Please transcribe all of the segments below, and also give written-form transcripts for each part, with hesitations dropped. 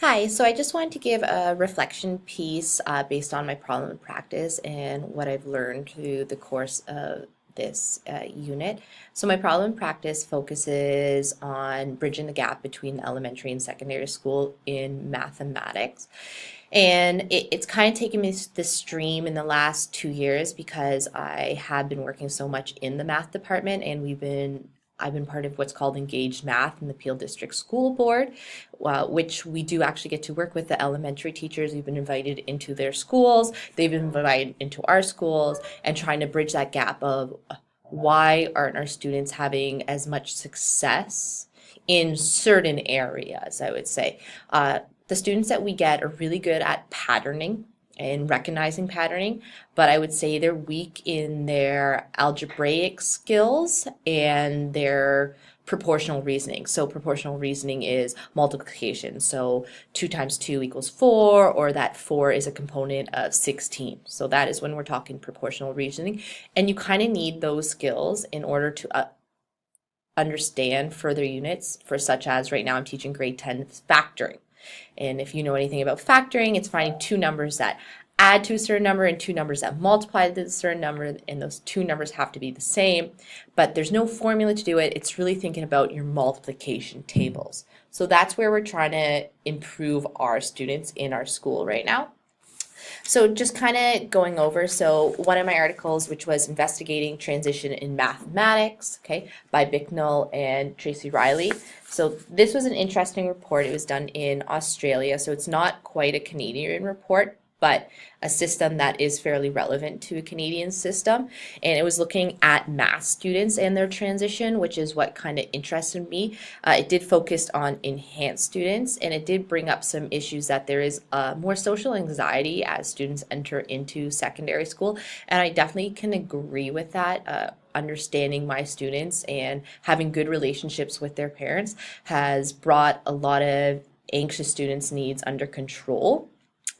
Hi, so I just wanted to give a reflection piece based on my problem in practice and what I've learned through the course of this unit. So my problem in practice focuses on bridging the gap between elementary and secondary school in mathematics. And it's kind of taken me this stream in the last 2 years because I have been working so much in the math department and I've been part of what's called Engaged Math in the Peel District School Board, which we do actually get to work with the elementary teachers. We've been invited into their schools, they've been invited into our schools, and trying to bridge that gap of why aren't our students having as much success in certain areas, I would say. The students that we get are really good at patterning and recognizing patterning, but I would say they're weak in their algebraic skills and their proportional reasoning. So proportional reasoning is multiplication. So 2 times 2 equals 4, or that 4 is a component of 16. So that is when we're talking proportional reasoning. And you kind of need those skills in order to understand further units, for such as right now I'm teaching grade 10 factoring. And if you know anything about factoring, it's finding two numbers that add to a certain number and two numbers that multiply to a certain number, and those two numbers have to be the same, but there's no formula to do it. It's really thinking about your multiplication tables. So that's where we're trying to improve our students in our school right now. So just kind of going over, so one of my articles, which was investigating transition in mathematics, okay, by Bicknell and Tracy Riley. So this was an interesting report. It was done in Australia, so it's not quite a Canadian report, but a system that is fairly relevant to a Canadian system. And it was looking at math students and their transition, which is what kind of interested me. It did focus on enhanced students, and it did bring up some issues that there is more social anxiety as students enter into secondary school. And I definitely can agree with that. Understanding my students and having good relationships with their parents has brought a lot of anxious students' needs under control.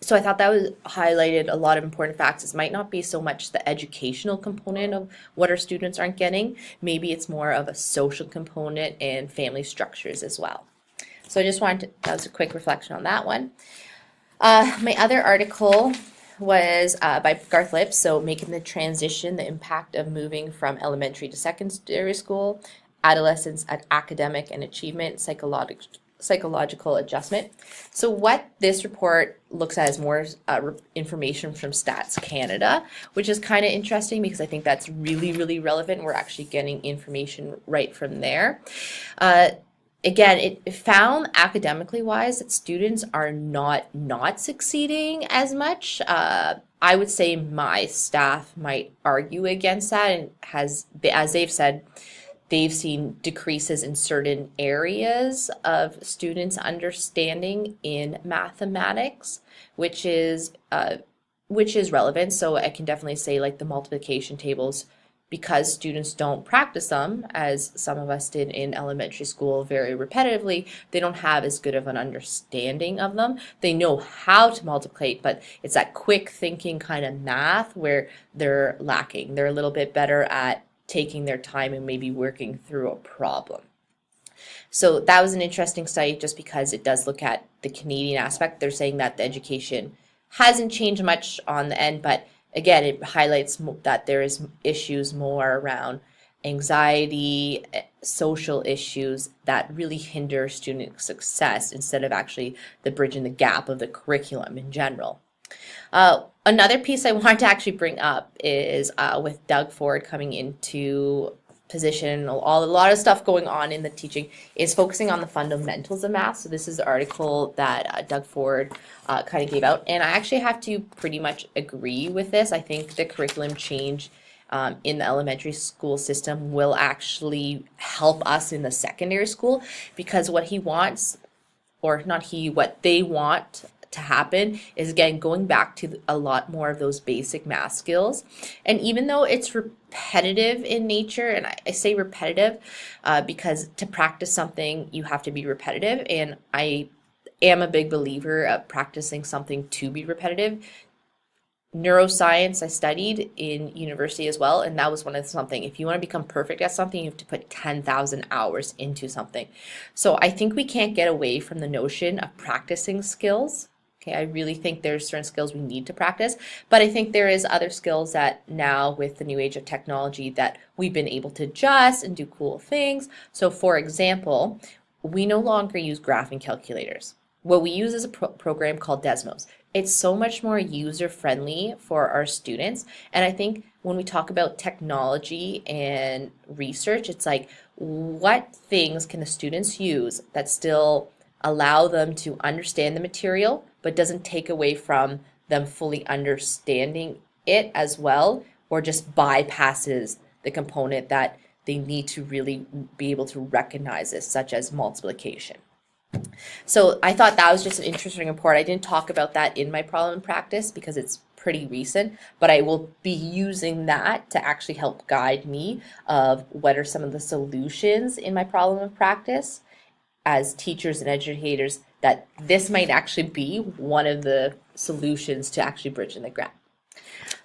So I thought that was highlighted a lot of important facts. This might not be so much the educational component of what our students aren't getting. Maybe it's more of a social component and family structures as well. So I just wanted to, that was a quick reflection on that one. My other article was by Garth Lips, so making the transition, the impact of moving from elementary to secondary school, adolescence at academic and achievement, psychological adjustment. So what this report looks at is more information from Stats Canada, which is kind of interesting because I think that's really, really relevant. We're actually getting information right from there. Again, it found academically wise that students are not succeeding as much. I would say my staff might argue against that, and as they've said, they've seen decreases in certain areas of students' understanding in mathematics, which is relevant. So I can definitely say, like, the multiplication tables, because students don't practice them, as some of us did in elementary school very repetitively, they don't have as good of an understanding of them. They know how to multiply, but it's that quick thinking kind of math where they're lacking. They're a little bit better at taking their time and maybe working through a problem. So that was an interesting study just because it does look at the Canadian aspect. They're saying that the education hasn't changed much on the end, but again, it highlights that there is issues more around anxiety, social issues that really hinder student success instead of actually the bridging the gap of the curriculum in general. Another piece I want to actually bring up is with Doug Ford coming into position, a lot of stuff going on in the teaching, is focusing on the fundamentals of math. So this is the article that Doug Ford kind of gave out, and I actually have to pretty much agree with this. I think the curriculum change in the elementary school system will actually help us in the secondary school, because what he wants, or not he, what they want to happen is, again, going back to a lot more of those basic math skills. And even though it's repetitive in nature, and I say repetitive because to practice something you have to be repetitive, and I am a big believer of practicing something to be repetitive. Neuroscience I studied in university as well, and that was one of something. If you want to become perfect at something, you have to put 10,000 hours into something. So I think we can't get away from the notion of practicing skills. Okay, I really think there's certain skills we need to practice, but I think there is other skills that now with the new age of technology that we've been able to adjust and do cool things. So for example, we no longer use graphing calculators. What we use is a program called Desmos. It's so much more user friendly for our students. And I think when we talk about technology and research, it's like what things can the students use that still allow them to understand the material, but doesn't take away from them fully understanding it as well, or just bypasses the component that they need to really be able to recognize this, such as multiplication. So I thought that was just an interesting report. I didn't talk about that in my problem in practice because it's pretty recent, but I will be using that to actually help guide me of what are some of the solutions in my problem of practice as teachers and educators, that this might actually be one of the solutions to actually bridging the gap.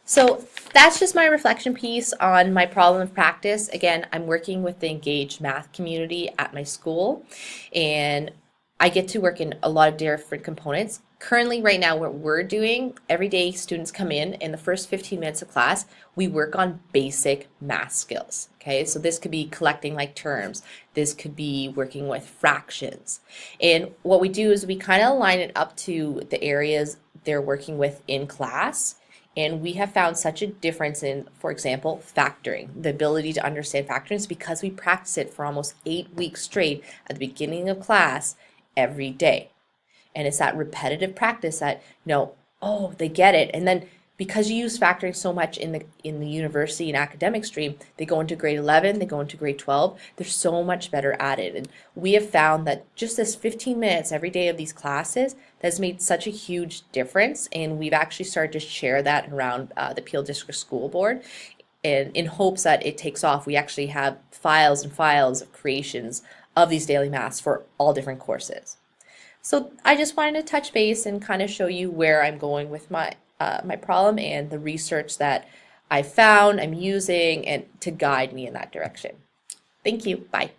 So that's just my reflection piece on my problem of practice. Again, I'm working with the engaged math community at my school, and I get to work in a lot of different components. Currently, right now, what we're doing, every day students come in the first 15 minutes of class, we work on basic math skills. Okay, so this could be collecting like terms. This could be working with fractions. And what we do is we kind of line it up to the areas they're working with in class. And we have found such a difference in, for example, factoring, the ability to understand factoring, because we practice it for almost 8 weeks straight at the beginning of class every day. And it's that repetitive practice that, oh, they get it. And then because you use factoring so much in the university and academic stream, they go into grade 11, they go into grade 12, they're so much better at it. And we have found that just this 15 minutes every day of these classes has made such a huge difference. And we've actually started to share that around the Peel District School Board. And in hopes that it takes off, we actually have files and files of creations of these daily maths for all different courses. So I just wanted to touch base and kind of show you where I'm going with my problem and the research that I found I'm using and to guide me in that direction. Thank you. Bye.